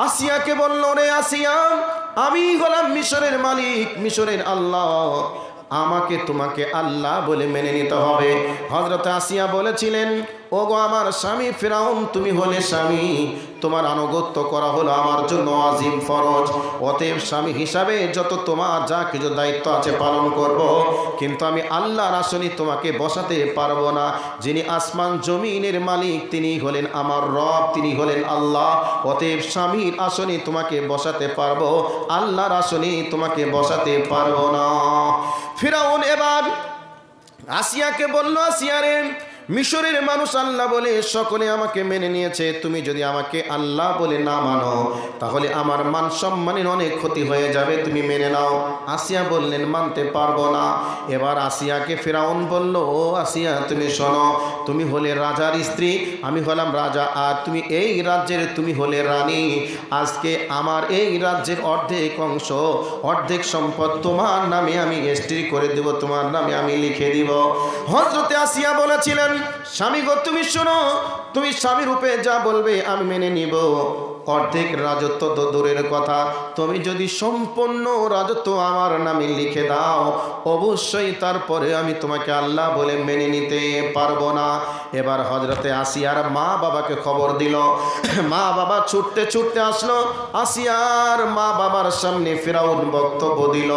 আসিয়াকে বলল, রে আসিয়া, আমি হলাম মিশরের মালিক, মিশরের আল্লাহ, আমাকে তোমাকে আল্লাহ বলে মেনে নিতে হবে। হযরত আসিয়া বলেছিলেন, ওগো আমার স্বামী ফিরাউন, তুমি হলে স্বামী, তোমার আনুগত্য করা হলো আমার জন্য আযীম ফরজ। অতএব স্বামী হিসাবে যত তোমার যা কিছু দায়িত্ব আছে পালন করব, কিন্তু আমি আল্লাহর আসনে তোমাকে বসাতে পারবো না। যিনি আসমান জমিনের মালিক তিনি হলেন আমার রব, তিনি হলেন আল্লাহ। অতএব স্বামীর আসনে তোমাকে বসাতে পারবো, আল্লাহর আসনে তোমাকে বসাতে পারবো না। ফিরাউন এবার আসিয়াকে বলল, আসিয়া রে, মিশরের মানুষ আল্লাহ বলে সকলে আমাকে মেনে নিয়েছে, তুমি যদি আমাকে আল্লাহ বলে না মানো তাহলে আমার মান সম্মানের অনেক ক্ষতি হয়ে যাবে, তুমি মেনে নাও। আসিয়া বললেন, মানতে পারবো না। এবার আসিয়াকে ফিরাউন বলল, ও আসিয়া, তুমি শোনো, তুমি হলে রাজার স্ত্রী, আমি হলাম রাজা, আর তুমি এই রাজ্যের তুমি হলে রানী। আজকে আমার এই রাজ্যের অর্ধেক অংশ, অর্ধেক সম্পদ তোমার নামে আমি রেজিস্ট্রি করে দেব, তোমার নামে আমি লিখে দিব। হযরতে আসিয়া বলেছিলেন, স্বামী গো, তুমি শোনো, তুমি স্বামী রূপে যা বলবে আমি মেনে নিব। অর্ধেক রাজত্ব তো দূরের কথা, তুমি যদি সম্পূর্ণ রাজত্ব আমার নামে লিখে দাও অবশ্যই তারপরে আমি তোমাকে আল্লাহ বলে মেনে নিতে পারবো না। এবার হযরতে আসিয়ার মা বাবাকে খবর দিল। মা বাবা ছুটতে ছুটতে আসলো। আসিয়ার মা বাবার সামনে ফিরাউন বক্তব্য দিল,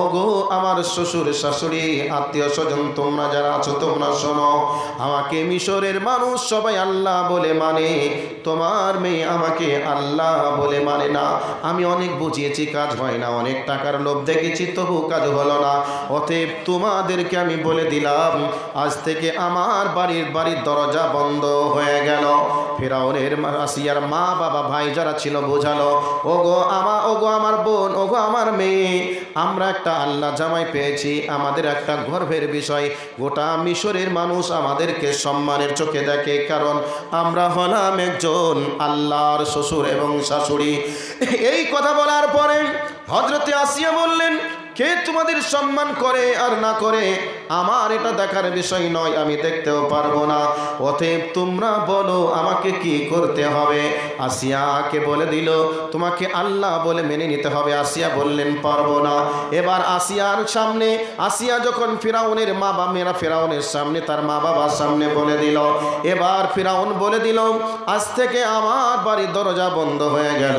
ওগো আমার শ্বশুর শাশুড়ি আত্মীয় স্বজন তোমরা যারা আছো তোমরা শোনো, আমাকে মিশরের মানুষ সবাই আল্লাহ বলে মানে, তোমার মেয়ে আমাকে আল্লাহ বলে মানে না। আমি অনেক বুঝিয়েছি, কাজ হয় না, অনেক টাকার লোভ দেখেছি, তবু কাজ হলো না। অতএব তোমাদেরকে আমি বলে দিলাম, আজ থেকে আমার বাড়ির দরজা বন্ধ হয়ে গেল। ফিরাউনের আসিয়ার মা বাবা ভাই যারা ছিল বোঝালো, ওগো আমার বোন, ওগো আমার মেয়ে, আমরা একটা আল্লাহ জামাই পেয়েছি, আমাদের একটা গর্বের বিষয়, গোটা মিশরের মানুষ আমাদেরকে সম্মানের চোখে দেখে, কারণ আমরা হলাম একজন আল্লাহর শ্বশুর এবং শাশুড়ি। এই কথা বলার পরে হযরতে আসিয়া বললেন, কে তোমাদের সম্মান করে আর না করে আমার এটা দেখার বিষয় নয়, আমি দেখতেও পারবো না। অতএব তোমরা বলো আমাকে কি করতে হবে। আসিয়াকে বলে দিল, তোমাকে আল্লাহ বলে মেনে নিতে হবে। আসিয়া বললেন, পারবো না। এবার আসিয়ার সামনে, আসিয়া যখন ফিরাউনের মা বাবা ফিরাউনের সামনে তার মা বাবার সামনে বলে দিল, এবার ফিরাউন বলে দিল, আজ থেকে আমার বাড়ির দরজা বন্ধ হয়ে গেল।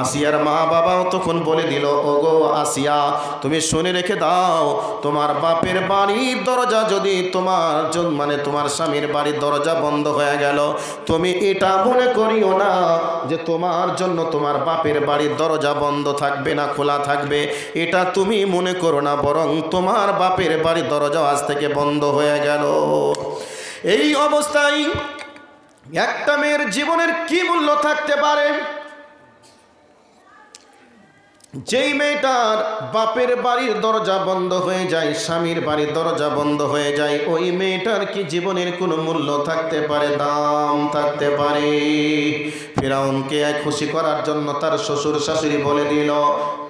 আসিয়ার মা বাবাও তখন বলে দিল, ওগো আসিয়া, তুমি শুনে রেখে দাও, তোমার বাপের বাড়ির দরজা যদি তোমার স্বামীর বাড়ির দরজা বন্ধ হয়ে গেল, তুমি এটা মনে করিও না যে তোমার জন্য তোমার বাপের বাড়ির দরজা বন্ধ থাকবে না খোলা থাকবে, এটা তুমি মনে করো না, বরং তোমার বাপের বাড়ির দরজা আজ থেকে বন্ধ হয়ে গেল। এই অবস্থায় একটা মেয়ের জীবনের কি মূল্য থাকতে পারে? যেই মেয়েটার বাপের বাড়ির দরজা বন্ধ হয়ে যায়, স্বামীর বাড়ির দরজা বন্ধ হয়ে যায়, ওই মেয়েটার কি জীবনের কোনো মূল্য থাকতে পারে, দাম থাকতে পারে? ফিরাউনকে খুশি করার জন্য তার শ্বশুর শাশুড়ি বলে দিল,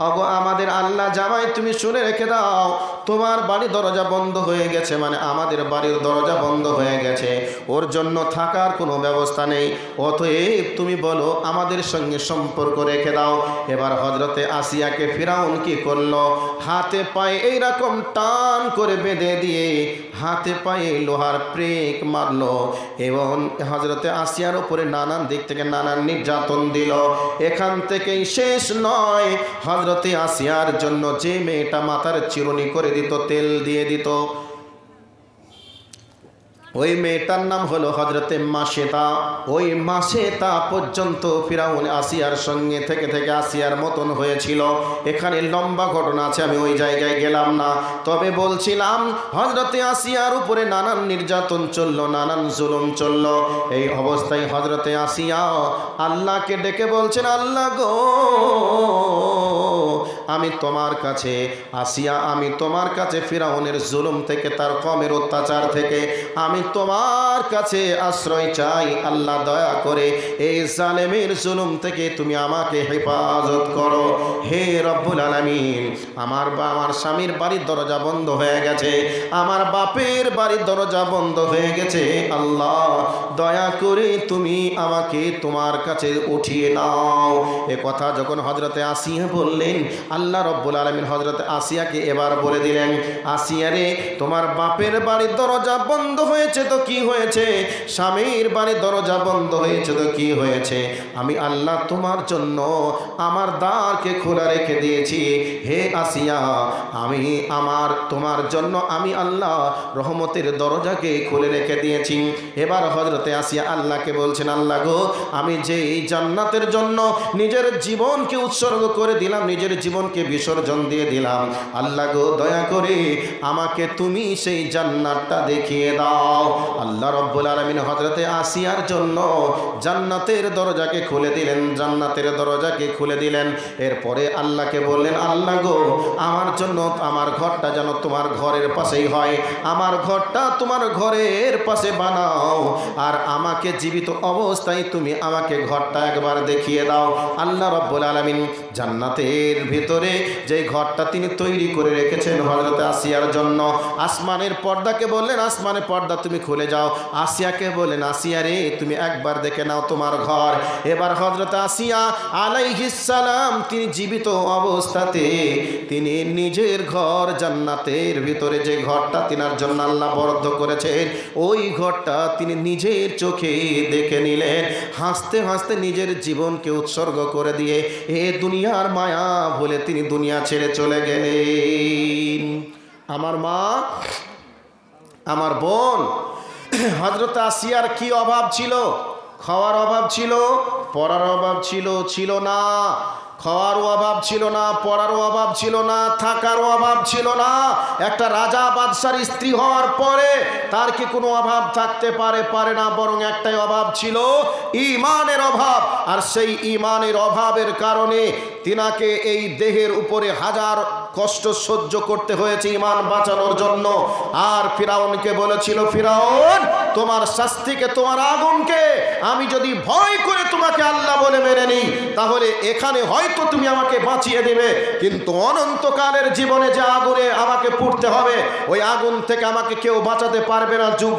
ওগো আমাদের আল্লাহ জামাই, তুমি শুনে রেখে দাও, তোমার বাড়ির দরজা বন্ধ হয়ে গেছে, মানে আমাদের বাড়ির দরজা বন্ধ হয়ে গেছে, ওর জন্য থাকার কোনো ব্যবস্থা নেই, অতএব তুমি বলো আমাদের সঙ্গে সম্পর্ক রেখে দাও। এবার হযরতে আসিয়াকে ফিরাউন কি করলো, হাতে পায়ে এইরকম টান করে বেঁধে দিয়ে হাতে পায়ে লোহার প্রেক মারলো এবং হযরতে আসিয়ার উপরে নানান দিক থেকে নানান নির্যাতন দিল। এখান থেকেই শেষ নয়, হযরতে আসিয়ার জন্য যে মেয়েটা মাথার চিরুনি করে দিত, তেল দিয়ে দিত, ওই মেয়েটার নাম হলো হযরতে মাসেতা। ওই মাসেতা পর্যন্ত ফিরাউন আসিয়ার সঙ্গে থেকে থেকে আসিয়ার মতন হয়েছিল। এখানে লম্বা ঘটনা আছে, আমি ওই জায়গায় গেলাম না, তবে বলছিলাম হযরতে আসিয়ার উপরে নানান নির্যাতন চললো, নানান জুলুম চললো। এই অবস্থায় হযরতে আসিয়া আল্লাহকে ডেকে বলছেন, আল্লাহ গো, আমি তোমার কাছে আসিয়া, আমি তোমার কাছে ফিরাউনের জুলুম থেকে, তার কমের অত্যাচার থেকে আমি তোমার কাছে আশ্রয় চাই, আল্লাহ দয়া করে এই জালেমের জুলুম থেকে তুমি আমাকে হেফাজত করো। হে রব্বুল আলামিন, আমার স্বামীর বাড়ির দরজা বন্ধ হয়ে গেছে, আমার বাপের বাড়ির দরজা বন্ধ হয়ে গেছে, আল্লাহ দয়া করে তুমি আমাকে তোমার কাছে উঠিয়ে নাও। এ কথা যখন হযরতে আসিয়া বললেন, আল্লাহ রব্বুল আলামিন হযরতে আসিয়াকে এবার বলে দিলেন, আসিয়া রে, তোমার বাপের বাড়ির দরজা বন্ধ হয়েছে তো কি হয়েছে, স্বামীর বাড়ির দরজা বন্ধ হয়েছে তো কি হয়েছে, আমি আল্লাহ তোমার জন্য আমার দ্বারকে খোলা রেখে দিয়েছি। হে আসিয়া, আমি তোমার জন্য আমি আল্লাহ রহমতের দরজাকে খুলে রেখে দিয়েছি। এবার হযরতে আসিয়া আল্লাহকে বলছেন, আল্লাহ গো, আমি যেই জান্নাতের জন্য নিজের জীবনকে উৎসর্গ করে দিলাম, নিজের জীবনকে বিসর্জন দিয়ে দিলাম, আল্লাহ গো দয়া করে আমাকে তুমি সেই জান্নাতটা দেখিয়ে দাও। আল্লাহ রব্বুল আলামিন হযরতে আসিয়ার জন্য জান্নাতের দরজাকে খুলে দিলেন, জান্নাতের দরজাকে খুলে দিলেন। এরপরে আল্লাহকে বললেন, আল্লাহ গো, আমার জন্য আমার ঘরটা যেন তোমার ঘরের পাশেই হয়, আমার ঘরটা তোমার ঘরের পাশে বানাও, আর আমাকে জীবিত অবস্থায় তুমি আমাকে ঘরটা একবার দেখিয়ে দাও। আল্লাহ রব্বুল আলামিন জান্নাতের ভিতরে যে ঘরটা তিনি তৈরি করে রেখেছেন হযরত আসিয়ার জন্য, আসমানের পর্দাকে বললেন, আসমানের পর্দা তুমি খুলে যাও। আসিয়াকে বললেন, আসিয়া রে, তুমি একবার দেখে নাও তোমার ঘর। এবার হযরত আসিয়া আলাইহিস সালাম তিনি জীবিত অবস্থাতে তিনি নিজের ঘর জান্নাতের ভিতরে যে ঘরটা তিনার জন্য আল্লাহ বরাদ্দ করেছেন, ওই ঘরটা তিনি নিজের চোখে দেখে নিলেন। হাসতে হাসতে নিজের জীবনকে উৎসর্গ করে দিয়ে এ দুনিয়ার মায়া বলে তিনি দুনিয়া ছেড়ে চলে গেলেন। আমার মা, আমার বোন, হযরত আসিয়ার কি অভাব ছিল? খাওয়ার অভাব ছিল, পড়ার অভাব ছিল না। খাওয়ারও অভাব ছিল না, পড়ারও অভাব ছিল না, থাকারও অভাব ছিল না। একটা রাজা বাদশার স্ত্রী হওয়ার পরে তার কি কোনো অভাব থাকতে পারে না, বরং একটাই অভাব ছিল, ঈমানের অভাব। আর সেই ঈমানের অভাবের কারণে তিনাকে এই দেহের উপরে হাজার কষ্ট সহ্য করতে হয়েছে ঈমান বাঁচানোর জন্য। আর ফিরাউনকে বলেছিল, ফিরাউন, তোমার শাস্তিকে, তোমার আগুনকে আমি যদি ভয় করে তোমাকে আল্লাহ বলে মেনে নিই, তাহলে এখানে হয়তো তুমি আমাকে বাঁচিয়ে দেবে, কিন্তু অনন্তকালের জীবনে যে আগুনে আমাকে পুড়তে হবে, ওই আগুন থেকে আমাকে কেউ বাঁচাতে পারবে না। যুগ